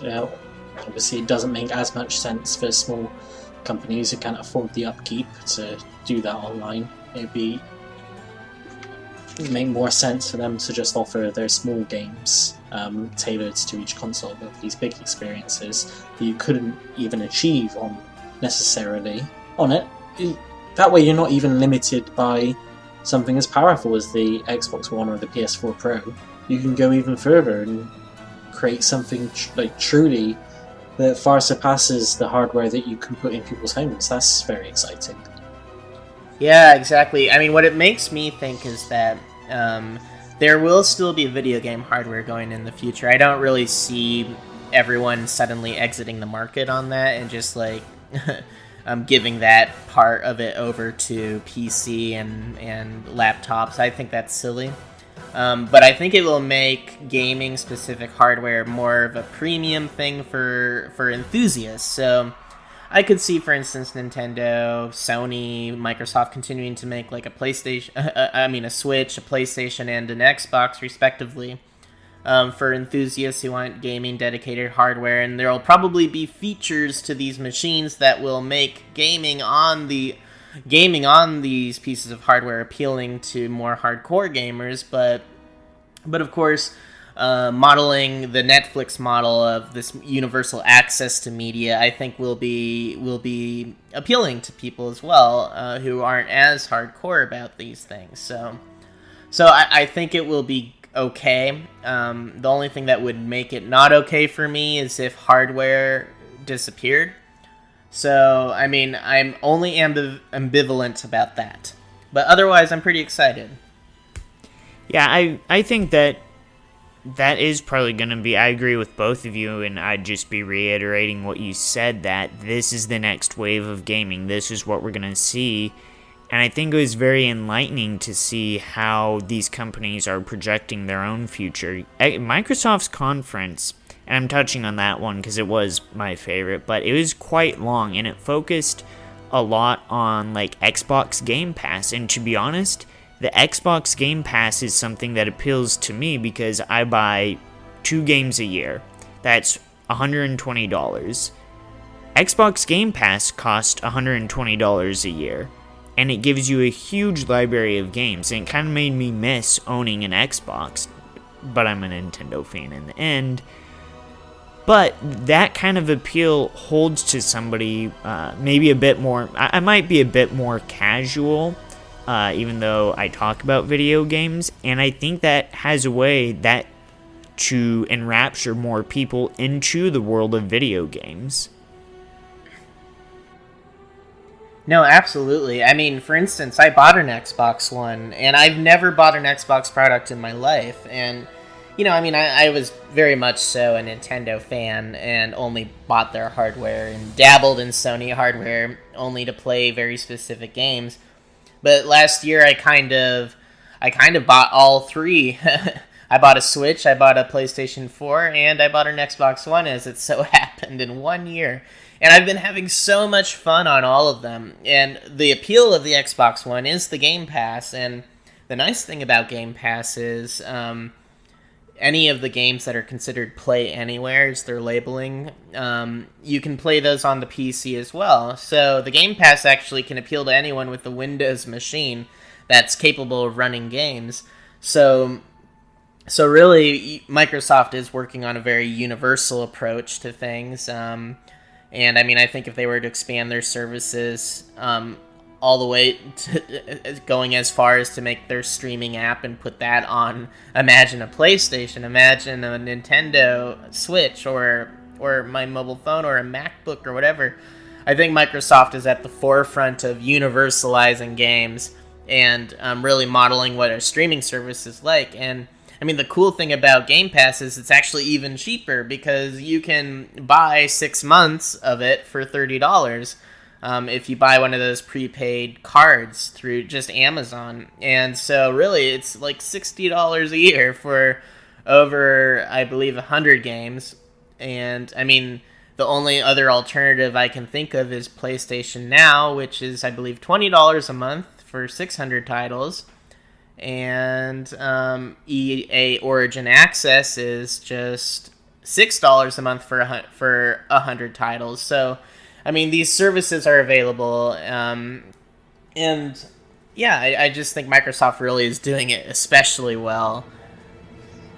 Obviously, it doesn't make as much sense for small companies who can't afford the upkeep to do that online. It'd make more sense for them to just offer their small games tailored to each console, but these big experiences that you couldn't even achieve on necessarily on it. That way you're not even limited by something as powerful as the Xbox One or the PS4 Pro. You can go even further and create something truly that far surpasses the hardware that you can put in people's homes. That's very exciting. Yeah, exactly. I mean, what it makes me think is that there will still be video game hardware going in the future. I don't really see everyone suddenly exiting the market on that and just giving that part of it over to PC and laptops. I think that's silly. But I think it will make gaming-specific hardware more of a premium thing for enthusiasts. So I could see, for instance, Nintendo, Sony, Microsoft continuing to make like a PlayStation, a Switch, a PlayStation, and an Xbox, respectively, for enthusiasts who want gaming-dedicated hardware. And there will probably be features to these machines that will make gaming on these pieces of hardware appealing to more hardcore gamers, but of course, modeling the Netflix model of this universal access to media, I think will be appealing to people as well, who aren't as hardcore about these things. So I think it will be okay. The only thing that would make it not okay for me is if hardware disappeared. So, I mean, I'm only ambivalent about that. But otherwise, I'm pretty excited. Yeah, I think that is probably going to be... I agree with both of you, and I'd just be reiterating what you said, that this is the next wave of gaming. This is what we're going to see. And I think it was very enlightening to see how these companies are projecting their own future. Microsoft's conference... and I'm touching on that one because it was my favorite, but it was quite long, and it focused a lot on, Xbox Game Pass. And to be honest, the Xbox Game Pass is something that appeals to me because I buy 2 games a year. That's $120. Xbox Game Pass costs $120 a year, and it gives you a huge library of games, and it kind of made me miss owning an Xbox, but I'm a Nintendo fan in the end. But that kind of appeal holds to somebody maybe a bit more... I might be a bit more casual, even though I talk about video games. And I think that has a way that to enrapture more people into the world of video games. No, absolutely. I mean, for instance, I bought an Xbox One, and I've never bought an Xbox product in my life. And... I was very much so a Nintendo fan and only bought their hardware and dabbled in Sony hardware only to play very specific games. But last year I kind of bought all 3. I bought a Switch, I bought a PlayStation 4, and I bought an Xbox One, as it so happened, in 1 year. And I've been having so much fun on all of them. And the appeal of the Xbox One is the Game Pass, and the nice thing about Game Pass is... any of the games that are considered Play Anywhere, as their labeling, you can play those on the PC as well. So the Game Pass actually can appeal to anyone with a Windows machine that's capable of running games. So really, Microsoft is working on a very universal approach to things. And I think if they were to expand their services all the way to going as far as to make their streaming app and put that on, imagine a PlayStation, imagine a Nintendo Switch, or my mobile phone, or a MacBook, or whatever. I think Microsoft is at the forefront of universalizing games and really modeling what a streaming service is like. And the cool thing about Game Pass is it's actually even cheaper because you can buy 6 months of it for $30. if you buy one of those prepaid cards through just Amazon. And so really it's like $60 a year for over, I believe, 100 games. And I mean, the only other alternative I can think of is PlayStation Now, which is, I believe, $20 a month for 600 titles. And EA Origin Access is just $6 a month for 100 titles. So, I mean, these services are available. And yeah, I just think Microsoft really is doing it especially well.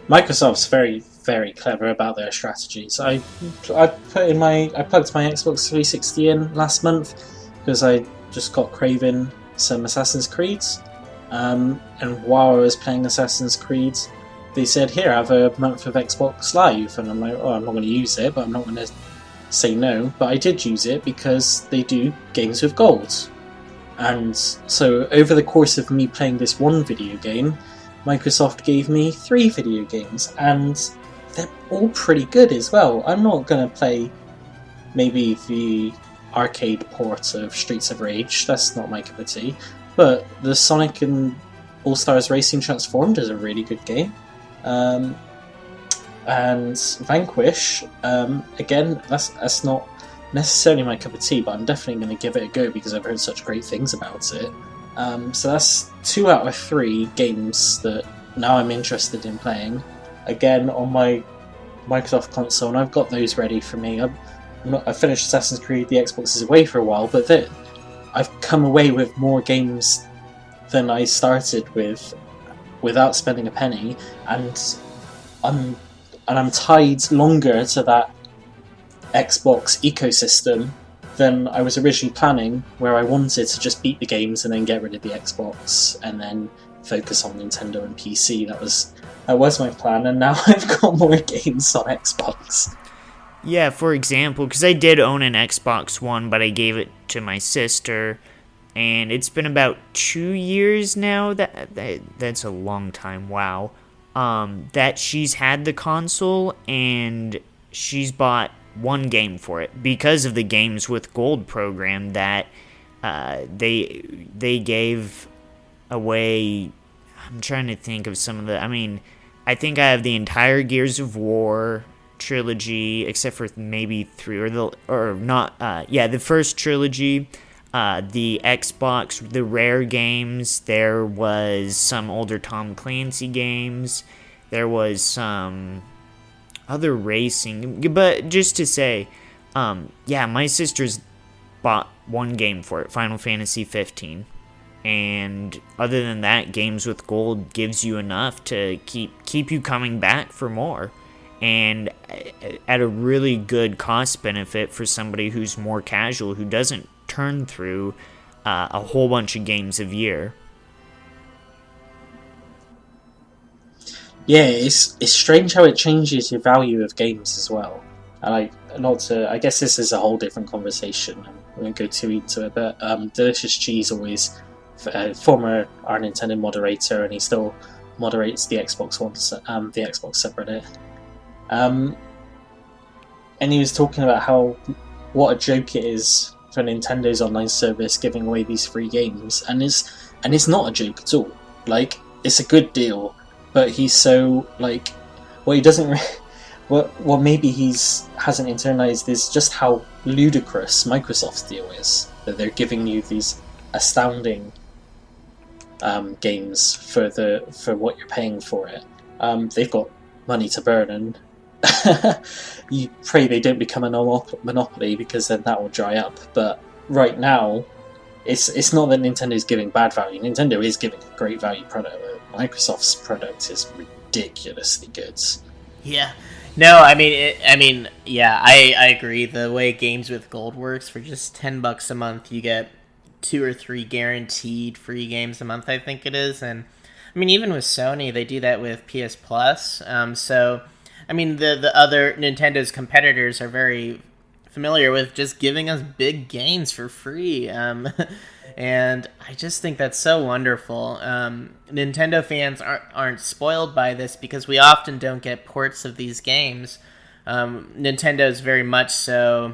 Microsoft's very, very clever about their strategies. I plugged my Xbox 360 in last month because I just got craving some Assassin's Creeds. And while I was playing Assassin's Creed, they said, "Here, have a month of Xbox Live." And I'm like, "Oh, I'm not going to use it, but I'm not going to say no." But I did use it because they do games with gold. And so over the course of me playing this one video game, Microsoft gave me 3 video games, and they're all pretty good as well. I'm not going to play maybe the arcade port of Streets of Rage, that's not my cup of tea, but the Sonic and All-Stars Racing Transformed is a really good game. And Vanquish, again, that's not necessarily my cup of tea, but I'm definitely going to give it a go because I've heard such great things about it. So that's 2 out of 3 games that now I'm interested in playing. Again, on my Microsoft console, and I've got those ready for me. I finished Assassin's Creed, the Xbox is away for a while, but I've come away with more games than I started with without spending a penny, and I'm tied longer to that Xbox ecosystem than I was originally planning, where I wanted to just beat the games and then get rid of the Xbox and then focus on Nintendo and PC. That was my plan, and now I've got more games on Xbox. Yeah, for example, because I did own an Xbox One, but I gave it to my sister, and it's been about 2 years now. That's a long time, wow. That she's had the console, and she's bought one game for it because of the Games with Gold program that they gave away. I'm trying to think of some of the. I mean, I think I have the entire Gears of War trilogy except for maybe 3 the first trilogy, the Xbox, the Rare games. There was some older Tom Clancy games. There was some other racing, but just to say, my sister's bought one game for it, Final Fantasy 15. And other than that, Games with Gold gives you enough to keep you coming back for more, and at a really good cost benefit for somebody who's more casual, who doesn't turn through a whole bunch of games a year. Yeah, it's strange how it changes your value of games as well. And I guess this is a whole different conversation. I won't go too into it, but Delicious Cheese always, former our Nintendo moderator, and he still moderates the Xbox One, the Xbox subreddit. And he was talking about what a joke it is for Nintendo's online service giving away these free games, and it's not a joke at all. Like, it's a good deal, but he's so like, what he doesn't. What maybe hasn't internalized is just how ludicrous Microsoft's deal is, that they're giving you these astounding games for what you're paying for it. They've got money to burn, and you pray they don't become a monopoly, because then that will dry up. But right now, it's not that Nintendo's giving bad value. Nintendo is giving a great value product. Microsoft's product is ridiculously good. Yeah. No, I agree. The way Games with Gold works, for just $10 a month, you get 2 or 3 guaranteed free games a month, I think it is. And I mean, even with Sony, they do that with PS Plus. So, I mean, the other Nintendo's competitors are very familiar with just giving us big games for free. And I just think that's so wonderful. Nintendo fans aren't spoiled by this because we often don't get ports of these games. Nintendo's very much so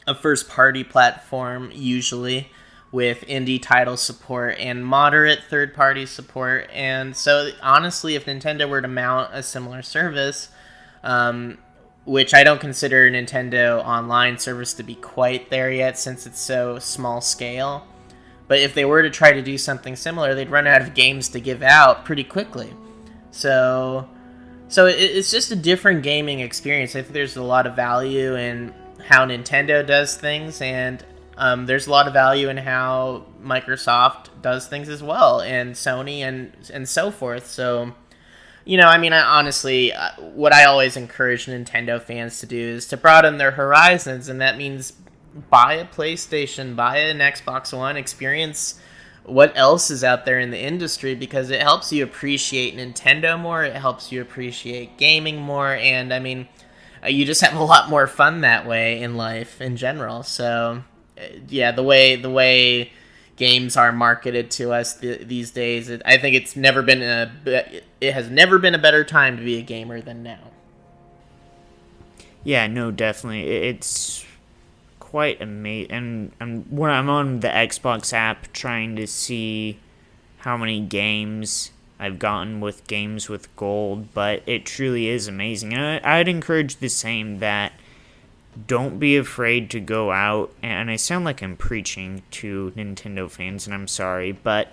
a first-party platform, usually, with indie title support and moderate third-party support. And so, honestly, if Nintendo were to mount a similar service, which I don't consider Nintendo Online service to be quite there yet since it's so small scale, but if they were to try to do something similar, they'd run out of games to give out pretty quickly. So it's just a different gaming experience. I think there's a lot of value in how Nintendo does things, and there's a lot of value in how Microsoft does things as well, and Sony and so forth. So, honestly, what I always encourage Nintendo fans to do is to broaden their horizons, and that means buy a PlayStation, buy an Xbox One, experience what else is out there in the industry, because it helps you appreciate Nintendo more, it helps you appreciate gaming more, and you just have a lot more fun that way in life in general. So yeah, the way games are marketed to us these days, I think it has never been a better time to be a gamer than now. Yeah, no, definitely. It's quite amazing. And when I'm on the Xbox app trying to see how many games I've gotten with games with gold, but it truly is amazing. And I'd encourage the same, that don't be afraid to go out, and I sound like I'm preaching to Nintendo fans, and I'm sorry, but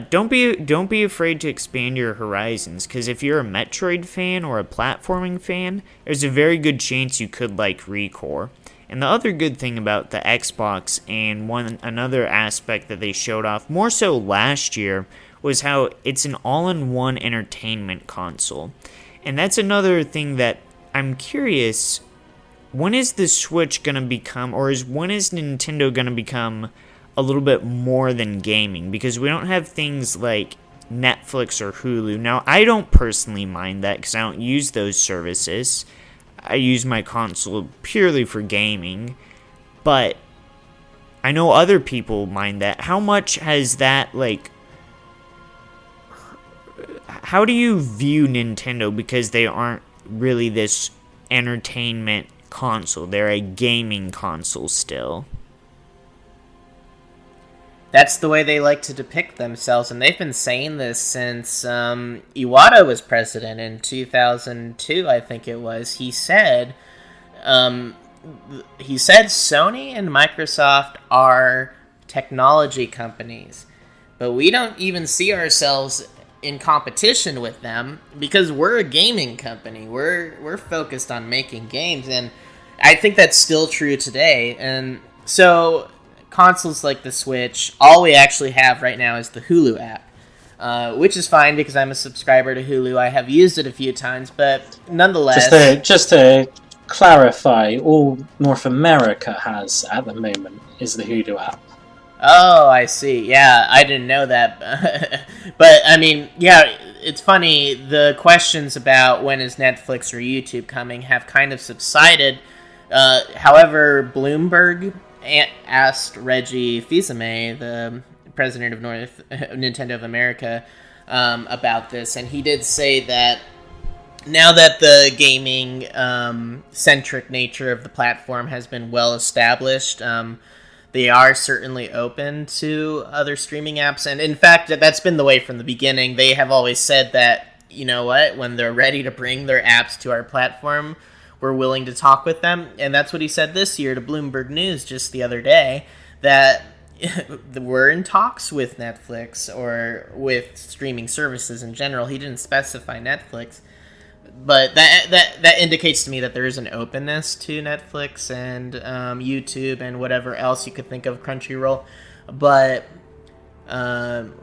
don't be afraid to expand your horizons, because if you're a Metroid fan or a platforming fan, there's a very good chance you could like ReCore. And the other good thing about the Xbox, and another aspect that they showed off more so last year, was how it's an all-in-one entertainment console. And that's another thing that I'm curious, when is the Switch going to become, when is Nintendo going to become a little bit more than gaming? Because we don't have things like Netflix or Hulu. Now, I don't personally mind that because I don't use those services. I use my console purely for gaming, but I know other people mind that. How much has that, how do you view Nintendo, because they aren't really this entertainment console, they're a gaming console still? That's the way they like to depict themselves, and they've been saying this since Iwata was president in 2002, I think it was. He said Sony and Microsoft are technology companies, but we don't even see ourselves in competition with them because we're a gaming company. We're focused on making games, and I think that's still true today. And so consoles like the Switch, all we actually have right now is the Hulu app, which is fine because I'm a subscriber to Hulu. I have used it a few times, but nonetheless... Just to clarify, all North America has at the moment is the Hulu app. Oh, I see. Yeah, I didn't know that. But, yeah, it's funny. The questions about when is Netflix or YouTube coming have kind of subsided. However, Bloomberg asked Reggie Fils-Aimé, the president of Nintendo of America, about this, and he did say that now that the gaming centric nature of the platform has been well established, they are certainly open to other streaming apps, and in fact, that's been the way from the beginning. They have always said that, you know what, when they're ready to bring their apps to our platform, we're willing to talk with them. And that's what he said this year to Bloomberg News just the other day, that we're in talks with Netflix or with streaming services in general. He didn't specify Netflix, but that indicates to me that there is an openness to Netflix and YouTube and whatever else you could think of, Crunchyroll. But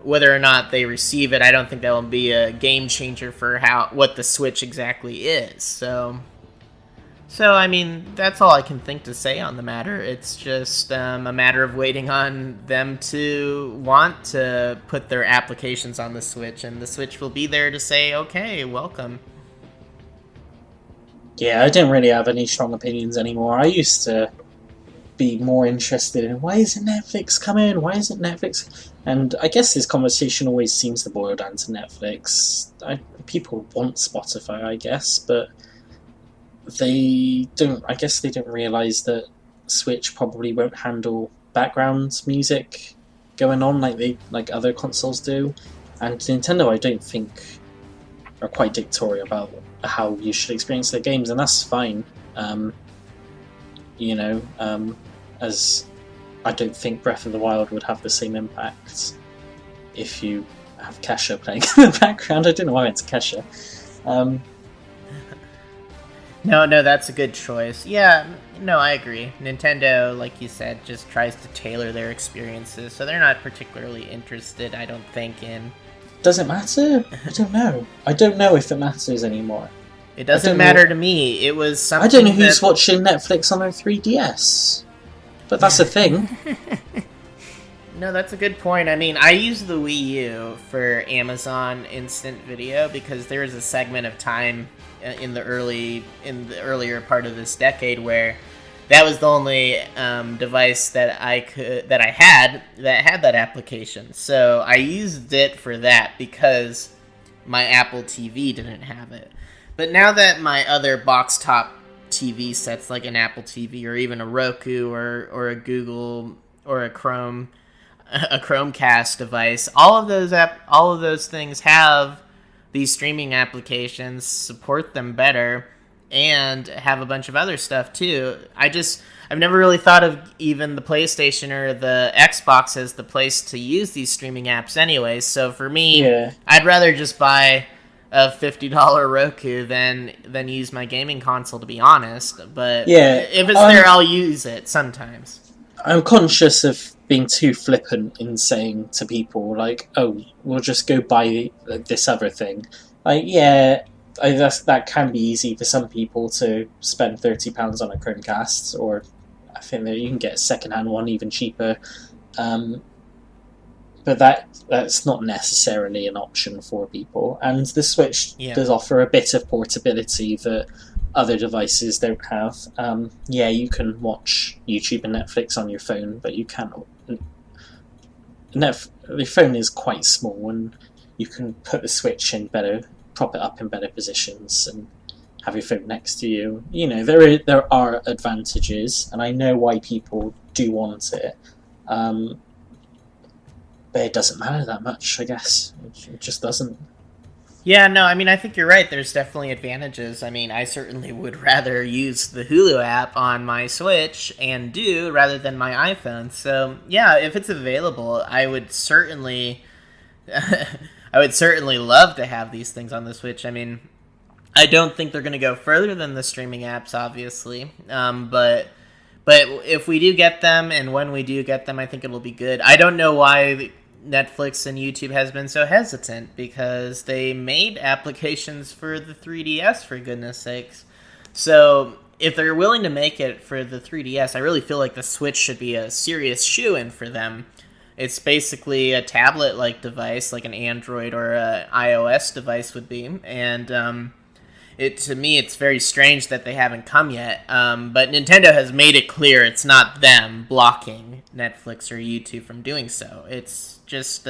whether or not they receive it, I don't think that will be a game changer for what the Switch exactly is. So that's all I can think to say on the matter. It's just a matter of waiting on them to want to put their applications on the Switch, and the Switch will be there to say, okay, welcome. Yeah, I don't really have any strong opinions anymore. I used to be more interested in, why isn't Netflix coming? Why isn't Netflix? And I guess this conversation always seems to boil down to Netflix. People want Spotify, I guess, but they don't. I guess they don't realize that Switch probably won't handle background music going on like other consoles do, and Nintendo, I don't think, are quite dictatorial about how you should experience their games, and that's fine. As I don't think Breath of the Wild would have the same impact if you have Kesha playing in the background. I don't know why I went to Kesha. No, that's a good choice. Yeah, no, I agree. Nintendo, like you said, just tries to tailor their experiences, so they're not particularly interested, I don't think, in... Does it matter? I don't know. I don't know if it matters anymore. It doesn't matter to me. It was something I don't know who's watching Netflix on their 3DS. But that's a thing. No, that's a good point. I mean, I use the Wii U for Amazon Instant Video because there was a segment of time in the earlier part of this decade where that was the only device that I had that application. So I used it for that because my Apple TV didn't have it. But now that my other box top TV sets, like an Apple TV or even a Roku or a Google or a Chromecast device, all of those things have these streaming applications, support them better, and have a bunch of other stuff too. I've never really thought of even the PlayStation or the Xbox as the place to use these streaming apps anyway. So for me, I'd rather just buy a $50 Roku than use my gaming console, to be honest. But if it's there, I'll use it sometimes. I'm conscious of being too flippant in saying to people, like, oh, we'll just go buy this other thing. Like, that can be easy for some people to spend £30 on a Chromecast, or I think that you can get a second-hand one even cheaper. But that's not necessarily an option for people. And the Switch does offer a bit of portability that other devices don't have. You can watch YouTube and Netflix on your phone, but you can't. The phone is quite small, and you can put the Switch in prop it up in better positions, and have your phone next to you. You know, there are advantages, and I know why people do want it. But it doesn't matter that much, I guess. It just doesn't. Yeah, no, I mean, I think you're right. There's definitely advantages. I mean, I certainly would rather use the Hulu app on my Switch rather than my iPhone. So, yeah, if it's available, I would certainly love to have these things on the Switch. I mean, I don't think they're going to go further than the streaming apps, obviously. But if we do get them, and when we do get them, I think it'll be good. I don't know why Netflix and YouTube has been so hesitant, because they made applications for the 3DS, for goodness sakes. So if they're willing to make it for the 3DS, I really feel like the Switch should be a serious shoo-in for them. It's basically a tablet-like device, like an Android or an iOS device would be, and to me, it's very strange that they haven't come yet. But Nintendo has made it clear it's not them blocking Netflix or YouTube from doing so. It's just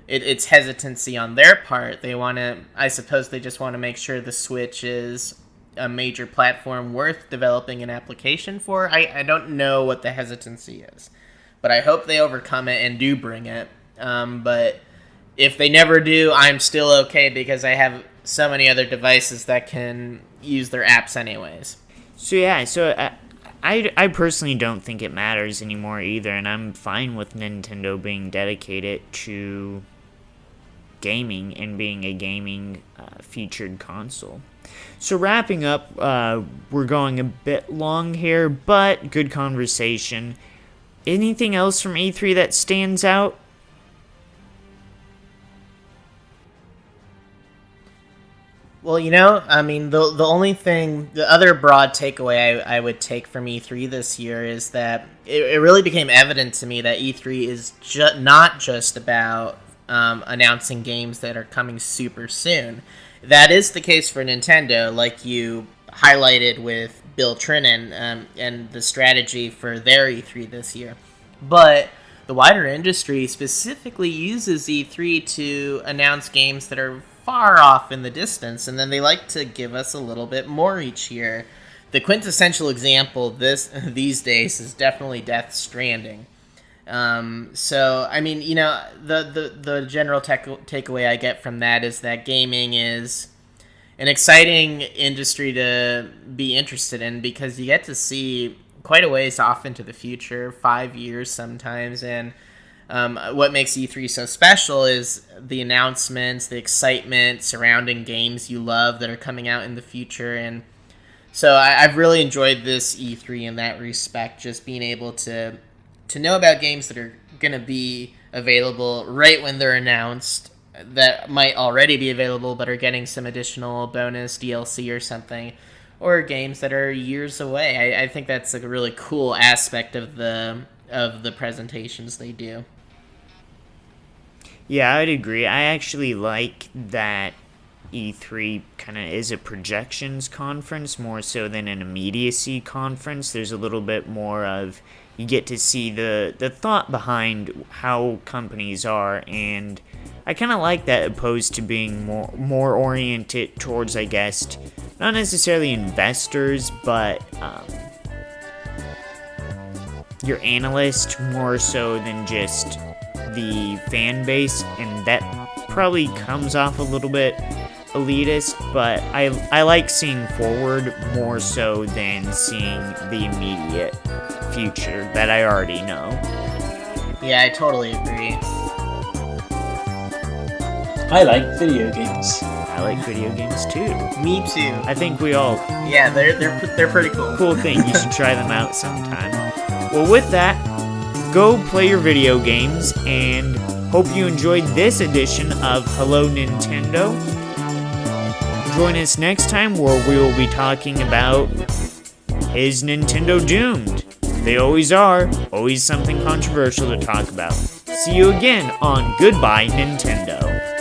it's hesitancy on their part. I suppose they just want to make sure the Switch is a major platform worth developing an application for. I don't know what the hesitancy is, but I hope they overcome it and do bring it. But if they never do, I'm still okay, because I have so many other devices that can use their apps anyways. I personally don't think it matters anymore either, and I'm fine with Nintendo being dedicated to gaming and being a gaming featured console. So wrapping up, we're going a bit long here, but good conversation. Anything else from E3 that stands out? Well, I mean, the other broad takeaway I would take from E3 this year is that it really became evident to me that E3 is not just about announcing games that are coming super soon. That is the case for Nintendo, like you highlighted with Bill Trinen and the strategy for their E3 this year. But the wider industry specifically uses E3 to announce games that are far off in the distance, and then they like to give us a little bit more each year. the quintessential example these days is definitely Death Stranding. So I mean, the general takeaway I get from that is that gaming is an exciting industry to be interested in, because you get to see quite a ways off into the future, 5 years sometimes, and what makes E3 so special is the announcements, the excitement surrounding games you love that are coming out in the future. And so I've really enjoyed this E3 in that respect, just being able to know about games that are going to be available right when they're announced, that might already be available but are getting some additional bonus DLC or something, or games that are years away. I think that's a really cool aspect of the presentations they do. Yeah, I'd agree. I actually like that E3 kind of is a projections conference more so than an immediacy conference. There's a little bit more of, you get to see the thought behind how companies are, and I kind of like that, opposed to being more oriented towards, I guess, not necessarily investors, but your analyst more so than just the fan base, and that probably comes off a little bit elitist, but I like seeing forward more so than seeing the immediate future that I already know. Yeah, I totally agree. I like video games. I like video games too. Me too. I think we all... Yeah, they're pretty cool. Cool thing. You should try them out sometime. Well, with that, go play your video games, and hope you enjoyed this edition of Hello Nintendo. Join us next time where we will be talking about, is Nintendo doomed? They always are. Always something controversial to talk about. See you again on Goodbye Nintendo.